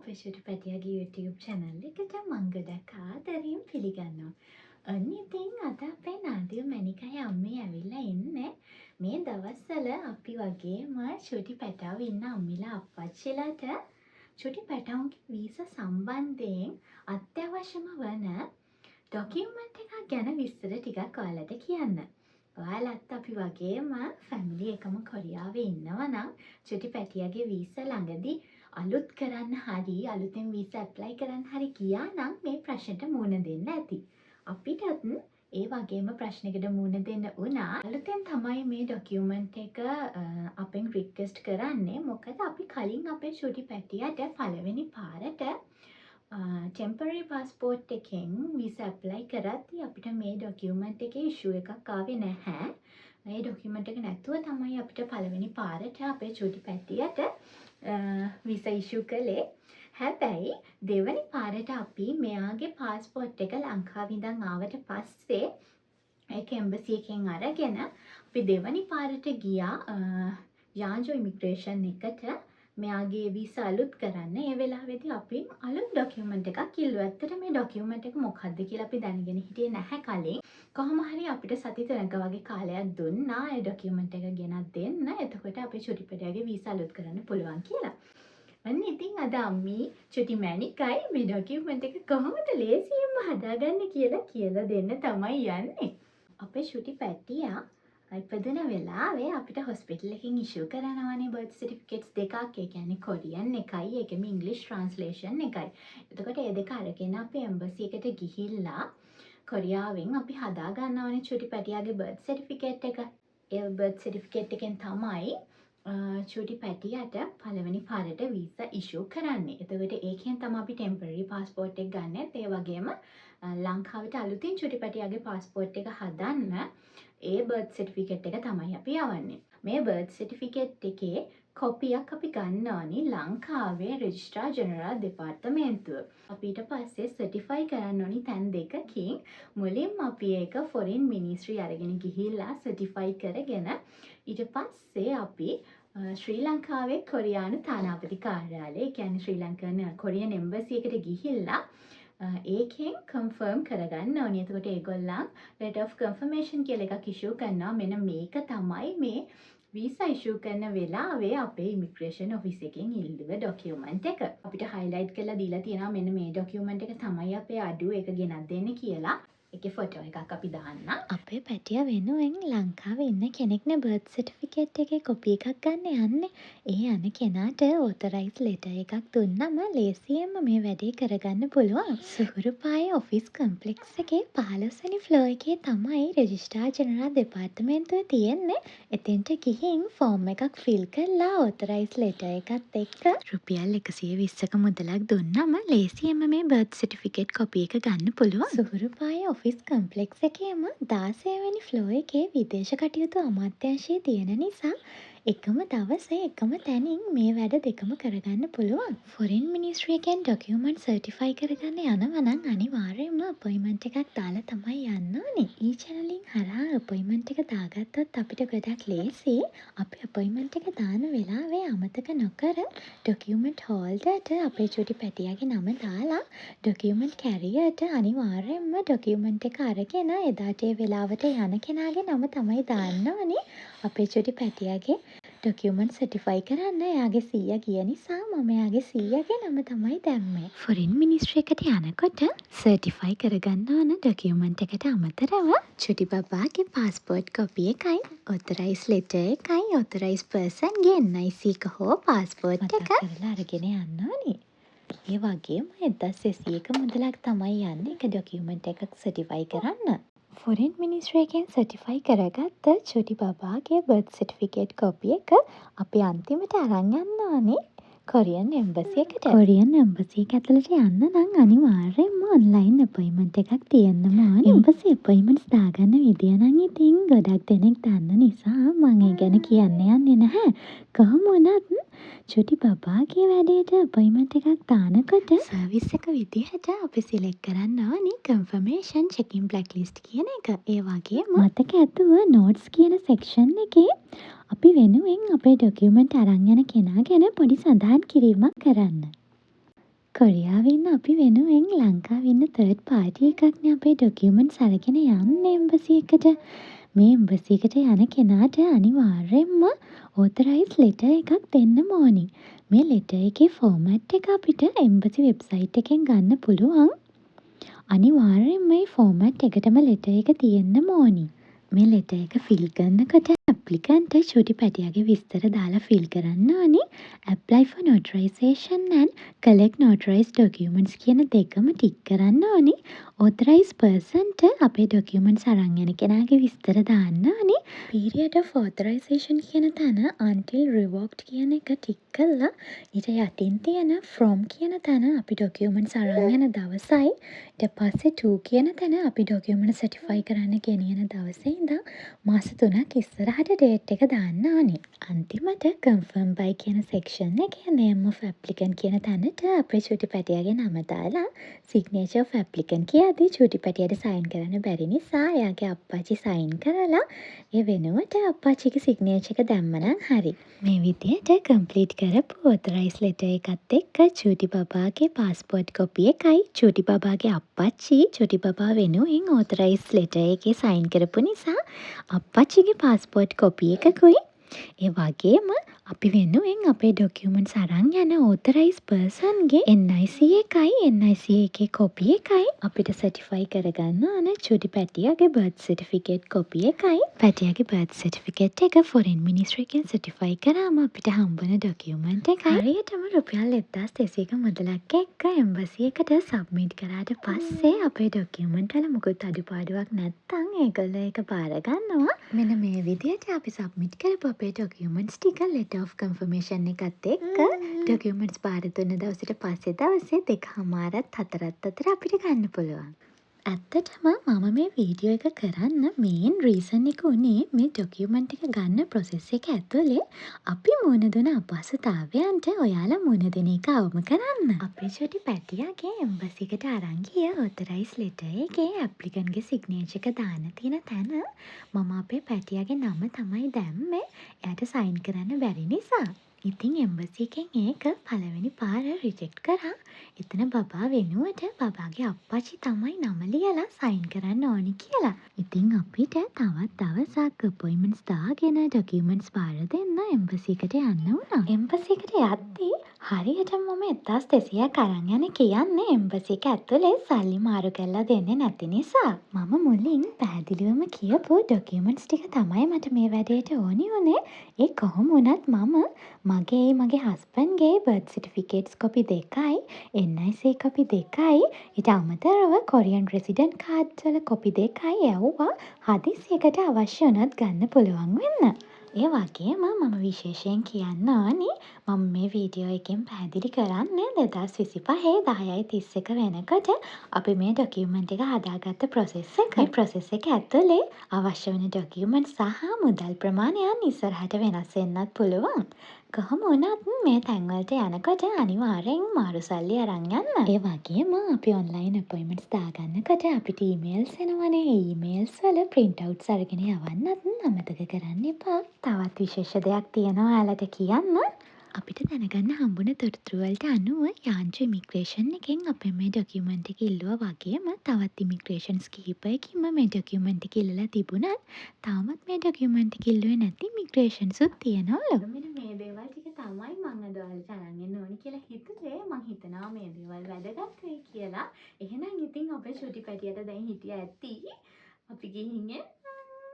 අපේ ශුටිපැටියාගේ YouTube channel එකට මං ගොඩක් ආදරයෙන් පිළිගන්නවා. ඔන්න ඉතින් අද අපේ නාදිය මැණිකයි අම්මේ ඇවිල්ලා ඉන්නේ. මේ දවස්වල අපි වගේම ශුටි පැටව ඉන්න අම්මිලා අප්පච්චිලාට ශුටි පැටවුන්ගේ වීසා සම්බන්ධයෙන් අත්‍යවශ්‍යම වන ඩොකියුමන්ට් එකක් ගැන විස්තර ටිකක් ඔයාලට කියන්න. ඔයාලත් අපි වගේම ෆැමිලි එකම කොරියාවේ ඉන්නවා නම් ශුටි පැටියාගේ වීසා ළඟදී අලුත් කරන්න හරි අලුතෙන් වීසා ඇප්ලයි කරන්න හරි ගියා නම් මේ ප්‍රශ්නෙට මුහුණ දෙන්න ඇති. අපිටත් ඒ වගේම ප්‍රශ්නයකට මුහුණ දෙන්න වුණා. අලුතෙන් තමයි මේ ඩොකියුමන්ට් එක අපෙන් රික්වෙස්ට් කරන්නේ. මොකද අපි කලින් අපේ ශුටි පැටියට පළවෙනි පාරට ටෙම්පරරි පාස්පෝර්ට් එකෙන් වීසා ඇප්ලයි කරද්දී අපිට මේ ඩොකියුමන්ට් එකේ ඉෂුව එකක් ආවේ නැහැ. මේ ඩොකියුමන්ට් එක නැතුව තමයි අපිට පළවෙනි පාරට අපේ ශුටි පැටියට වීසා ඉෂු කළේ. හැබැයි දෙවනි පාරට අපි මෙයාගේ පාස්පෝර්ට් එක ලංකාවේ ඉඳන් ආවට පස්සේ ඒක එම්බසි එකෙන් අරගෙන අපි දෙවනි පාරට ගියා යාන්ජෝ ඉමිග්‍රේෂන් එකට මෙයාගේ වීසා අලුත් කරන්න. ඒ වෙලාවේදී අපි අලුත් ඩොකියුමන්ට් එකක් ඉල්ලුවා. ඇත්තට මේ ඩොකියුමන්ට් එක මොකක්ද කියලා අපි දැනගෙන හිටියේ නැහැ කලින්. කොහොම හරි අපිට සති 3ක වගේ කාලයක් දුන්නා ඒ ඩොකියුමන්ට් එක ගෙනත් දෙන්න. එතකොට අපේ ශුටි පැටියාගේ වීසා අලුත් කරන්න පුළුවන් කියලා. අන්න ඉතින් අද අම්මී ශුටි මැණිකයි මේ ඩොකියුමන්ට් එක කොහොමද ලේසියෙන්ම හදාගන්නේ කියලා දෙන්න තමයි යන්නේ. අපේ ශුටි පැටියා ඉපදුන වෙලාවේ අපිට හොස්පිටල් එකකින් ඉෂුව කරනවානේ බර්ත් සර්ටිෆිකේට්ස් දෙකක්. ඒ කියන්නේ කොරියන් එකයි ඒකෙම ඉංග්‍රීසි ට්‍රාන්ස්ලේෂන් එකයි. එතකොට මේ දෙක අරගෙන අපි එම්බසි එකට ගිහිල්ලා කොරියාවෙන් අපි හදා ගන්නවානේ ශුටි පැටියාගේ බර්ත් සර්ටිෆිකේට් එක. ඒ බර්ත් සර්ටිෆිකේට් එකෙන් තමයි ශුටි පැටියට පළවෙනි පාරට වීසා ඉෂු කරන්නේ. එතකොට ඒකෙන් තමයි අපි ටෙම්පරරි පාස්පෝර්ට් එක ගන්නෙත්. ඒ වගේම ලංකාවට අලුතින් ශුටි පැටියාගේ පාස්පෝර්ට් එක හදන්න ඒ බර්ත් සර්ටිෆිකේට් එක තමයි අපි යවන්නේ. මේ බර්ත් සර්ටිෆිකේට් එකේ කොපියක් අපි ගන්න ඕනි ලංකාවේ රෙජිස්ට්‍රාර් ජෙනරල් දෙපාර්තමේන්තුව. අපි ඊට පස්සේ සර්ටිෆයි කරන්න ඕනි තැන් දෙකකින් මුලින්ම අපි ඒක ෆොරින් මිනිස්ට්‍රි අරගෙන ගිහිල්ලා සර්ටිෆයි කරගෙන ඊට පස්සේ අපි ශ්‍රී ලංකාවේ කොරියානු තානාපති කාර්යාලය, කියන්නේ ශ්‍රී ලංකන් කොරියන් එම්බසි එකට ගිහිල්ලා ඒකෙන් කන්ෆර්ම් කරගන්න ඕනේ. එතකොට ඒගොල්ලන් letter of confirmation කියලා එකක් ඉෂුව කරනවා. මෙන්න මේක තමයි මේ වීසා ඉෂුව කරන වෙලාවේ අපේ ඉමිග්‍රේෂන් ඔෆිස් එකෙන් ඉල්ලුව ඩොකියුමන්ට් එක. අපිට highlight කරලා දීලා තියෙනවා මෙන්න මේ ඩොකියුමන්ට් එක තමයි අපේ අඩුව එක ගෙනත් දෙන්න කියලා. ඒකේ ෆොටෝ එකක් අපි දාන්න. අපේ පැටියා වෙනුවෙන් ලංකාවේ ඉන්න කෙනෙක්නේ බර්ත් සර්ටිෆිකේට් එකේ කොපි එකක් ගන්න යන්නේ. ඒ යන කෙනාට ඕතරයිස් ලෙටර් එකක් දුන්නම ලේසියෙන්ම මේ වැඩේ කරගන්න පුළුවන්. සුහුරුපායේ ඔෆිස් කම්ප්ලෙක්ස් එකේ 15 වෙනි ෆ්ලෝර් එකේ තමයි රෙජිස්ට්‍රාර් ජෙනරල් දෙපාර්තමේන්තුව තියෙන්නේ. එතෙන්ට ගිහින් ෆෝම් එකක් ෆිල් කරලා ඕතරයිස් ලෙටර් එකත් එක්ක රුපියල් 120ක මුදලක් දුන්නම ලේසියෙන්ම මේ බර්ත් සර්ටිෆිකේට් කොපි එක ගන්න පුළුවන්. සුහුරුපායේ ඔෆිස් කම්ප්ලෙක්ස් එකේම 16 වෙනි ෆ්ලෝර් එකේ විදේශ කටයුතු අමාත්‍යාංශය තියෙන නිසා එකම දවසේ එකම තැනින් මේ වැඩ දෙකම කරගන්න පුළුවන්. ෆොරින් මිනිස්ට්‍රි එකෙන් ඩොකියුමන්ට් සර්ටිෆයි කරගන්න යනවා නම් අනිවාර්යයෙන්ම අපොයින්ට්මන්ට් එකක් දාලා තමයි යන්න ඕනේ. ඊ චැනලින් හරහා අපොයින්ට්මන්ට් එක දාගත්තොත් අපිට ගොඩක් ලේසි. අපි අපොයින්ට්මන්ට් එක දාන වෙලාවේ අමතක නොකර ඩොකියුමන්ට් හෝල්ඩර්ට අපේ චුටි පැටියාගේ නම දාලා ඩොකියුමන්ට් කැරියර්ට අනිවාර්යයෙන්ම ඩොකියුමන්ට් එක අරගෙන එදාට ඒ වෙලාවට යන කෙනාගේ නම තමයි දාන්න ඕනේ. අපේ චුටි පැටියාගේ ඩොකියුමන්ට් සර්ටිෆයි කරන්න එයාගේ සීයා ගිය නිසා මම එයාගේ සීයාගේ නම තමයි දැම්මේ. ෆොරින් මිනිස්ට්‍රි එකට යනකොට සර්ටිෆයි කරගන්න ඕන ඩොකියුමන්ට් එකට අමතරව චුටි බබාගේ පාස්පෝර්ට් කොපි එකයි, ඔතරයිස් ලෙටර් එකයි, ඔතරයිස් පර්සන්ගේ NIC එක හෝ පාස්පෝර්ට් එක කරලා අරගෙන යන්න ඕනේ. ඒ වගේම 1600ක මුදලක් තමයි යන්නේ එක ඩොකියුමන්ට් එකක් සර්ටිෆයි කරන්න. ෆොරින් මිනිස්ට්‍රි එකෙන් සර්ටිෆයි කරගත්ත චුටි බබාගේ බර්ත් සර්ටිෆිකේට් කොපි එක අපි අන්තිමට අරන් යන්න ඕනේ කොරියන් එම්බසි එකට. කොරියන් එම්බසි එක ඇතුළට යන්න නම් අනිවාර්යයෙන්ම ඔන්ලයින් අපොයින්ට්මන්ට් එකක් තියෙන්නම ඕනේ. එම්බසි අපොයින්ට්මන්ට්ස් දාගන්න විදිය නම් ඉතින් ගොඩක් දෙනෙක් දන්න නිසා මම ඒ ගැන කියන්න යන්නේ නැහැ. කොහොම වුණත් චුටි බබාගේ වැඩේට අපොයින්ට්මන්ට් එකක් දානකොට සර්විස් එක විදිහට අපි සිලෙක්ට් කරන්න ඕනේ කන්ෆර්මේෂන් චෙකින් බ්ලැක් ලිස්ට් කියන එක. ඒ වගේම මතක ඇතුව නෝට්ස් කියන සෙක්ෂන් එකේ අපි වෙනුවෙන් අපේ ඩොකියුමන්ට් අරන් යන කෙනා ගැන පොඩි සඳහන් කිරීමක් කරන්න. කොරියාවේ ඉන්න අපි වෙනුවෙන් ලංකාවේ ඉන්න තර්ඩ් පාර්ටි එකක්නේ අපේ ඩොකියුමන්ට්ස් අරගෙන යන්නේ එම්බසි එකට. මේ එම්බසි එකට යන කෙනාට අනිවාර්යෙන්ම ඕතරයිස් ලෙටර් එකක් දෙන්නම ඕනි. මේ ලෙටර් එකේ ෆෝමැට් එක අපිට එම්බසි වෙබ්සයිට් එකෙන් ගන්න පුළුවන්. අනිවාර්යෙන්ම මේ ෆෝමැට් එකටම ලෙටර් එක තියෙන්නම ඕනි. මේ ලෙටර් එක ෆිල් කරනකොට ඇප්ලිකන්ට් චුටි පැටියාගේ විස්තර දාලා ෆිල් කරන්න ඕනි. apply for notarization and collect notarized documents කියන දෙකම ටික් කරන්න ඕනි. authorized personට අපේ documents අරන් යන කෙනාගේ විස්තර දාන්න ඕනි. period of authorization කියන තැන until revoked කියන එක ටික් කරලා ඊට යටින් තියෙන from කියන තැන අපි documents අරන් යන දවසයි ඊට පස්සේ to කියන තැන අපි document certify කරන්න ගෙනියන දවසේ ඉඳන් මාස 3ක් ඉස්සරහට date එක දාන්න ඕනේ. අන්තිමට confirm by කියන section එකේ name of applicant කියන තැනට අපේ චුටි පැටියාගේ නම දාලා signature of applicant කියද්දී චුටි පැටියාට sign කරන්න බැරි නිසා එයාගේ අප්පච්චි sign කරලා ඒ වෙනුවට අප්පච්චිගේ signature එක දැම්මනම් හරි. මේ විදිහට complete කරපු authorized letter එකත් එක්ක චුටි බබාගේ passport copy එකයි චුටි බබාගේ අප්පච්චි චුටි බබා වෙනුවෙන් authorized letter එකේ sign කරපු නිසා අප්පච්චිගේ passport copy එකකුයි ඒ වගේම අපි වෙනුවෙන් අපේ ඩොකියුමන්ට්ස් අරන් යන ඕතරයිස් පර්සන්ගේ NIC එකයි NIC එකේ කොපි එකයි අපිට සර්ටිෆයි කරගන්න ඕන චුටි පැටියාගේ බර්ත් සර්ටිෆිකේට් කොපි එකයි පැටියාගේ බර්ත් සර්ටිෆිකේට් එක ෆොරෙන් මිනිස්ට්‍රි එකෙන් සර්ටිෆයි කරාම අපිට හම්බෙන ඩොකියුමන්ට් එකයි හරියටම රුපියල් 1200ක මුදලක් එක්ක එම්බසි එකට සබ්මිට් කරාට පස්සේ අපේ ඩොකියුමන්ට් වල මොකුත් අඩුපාඩුවක් නැත්තම් ඒගොල්ලෝ ඒක බාර ගන්නවා මෙන්න මේ විදිහට අපි සබ්මිට් කරපු අපේ ඩොකියුමන්ට්ස් ටික letter of confirmation එකත් එක්ක ඩොකියුමන්ට්ස් බාර දුන්න දවසට පස්සේ දවසේ 2:00මාරත් 4ත් අතර අපිට ගන්න පුළුවන්. ඇත්තටම මම මේ වීඩියෝ එක කරන්න මේන් රීසන් එක උනේ මේ ඩොකියුමන්ට් එක ගන්න ප්‍රොසෙස් එක ඇතුලේ අපි මුහුණ දුන අපහසුතාවයන්ට ඔයාලා මුහුණ දෙන එක අවම කරන්න. අපේ චුටි පැටියාගේ එම්බසි එකට අරන් ගිය ඔතොරයිස් ලෙටර් එකේ ඇප්ලිකන්ට්ගේ සිග්නේචර් එක දාන්න තියෙන තැන මම අපේ පැටියාගේ නම තමයි දැම්මේ. එයාට සයින් කරන්න බැරි නිසා. ඉතින් එම්බසි එකෙන් ඒක පළවෙනි පාර රිජෙක්ට් කරා. එතන බබා වෙනුවට බබාගේ අප්පච්චි තමයි නම ලියලා සයින් කරන්න ඕනි කියලා. ඉතින් අපිට තවත් දවසක් අපොයින්ට්මන්ට්ස් දාගෙන ඩොකියුමන්ට්ස් බාර දෙන්න එම්බසි එකට යන්න වුණා. එම්බසි එකට යද්දී හරියටම මම 1200ක් අරන් යන්නේ කියන්නේ එම්බසි එක ඇතුලේ සල්ලි මාරු කරලා දෙන්නේ නැති නිසා. මම මුලින් පැහැදිලිවම කියපු ඩොකියුමන්ට්ස් ටික තමයි මට මේ වැඩේට ඕනි වුණේ. ඒ කොහොම වුණත් මගේ හස්බන්ඩ්ගේ බර්ත් සර්ටිෆිකේට්ස් කොපි 2යි NIC කොපි 2යි ඊට අමතරව කොරියන් රෙසිඩන්ට් කාඩ්ස් වල කොපි 2යි යවුවා හදිසියකට අවශ්‍ය වුණත් ගන්න පුළුවන් වෙන්න. ඒ වගේම මම විශේෂයෙන් කියන්න ඕනි මම මේ වීඩියෝ එකෙන් පැහැදිලි කරන්නේ 2025 10:31 වෙනකොට අපි මේ ඩොකියුමන්ට් එක හදාගත්ත ප්‍රොසෙස් එක. මේ ප්‍රොසෙස් එක ඇතුලේ අවශ්‍ය වෙන ඩොකියුමන්ට් සහ මුදල් ප්‍රමාණයන් ඉස්සරහට වෙනස් වෙන්නත් පුළුවන්. කොහොම වුණත් මේ තැන්වලට යනකොට අනිවාර්යෙන් මාරු සල්ලි අරන් යන්න. ඒ වගේම අපි ඔන්ලයින් අපොයින්ට්මන්ට්ස් දාගන්නකොට අපිට ඊමේල්ස් එනවනේ. ඒ ඊමේල්ස් වල print outs අරගෙන යවන්නත් අමතක කරන්න එපා. තවත් විශේෂ දෙයක් තියෙනවා ඔයාලට කියන්න. අපිට දැනගන්න හම්බුන තොරතුරු වලට අනුව යාන්ත්‍ර ඉමිග්‍රේෂන් එකෙන් අපේ මේ ඩොකියුමන්ට් එක ඉල්ලුවා වගේම තවත් ඉමිග්‍රේෂන්ස් කිහිපයකින්ම මේ ඩොකියුමන්ට් එක ඉල්ලලා තිබුණත් තාමත් මේ ඩොකියුමන්ට් එක ඉල්ලුවේ නැති ඉමිග්‍රේෂන්ස් උත් තියෙනවලු. මෙන්න මේ දේවල් ටික තමයි මම අද ඔයාලට අරන් එන්න ඕනි කියලා හිතුවේ. මං හිතනවා මේ දේවල් වැදගත් වෙයි කියලා. එහෙනම් ඉතින් අපේ චුටි පැටියට දැන් හිටියා ඇති. අපි ගිහින්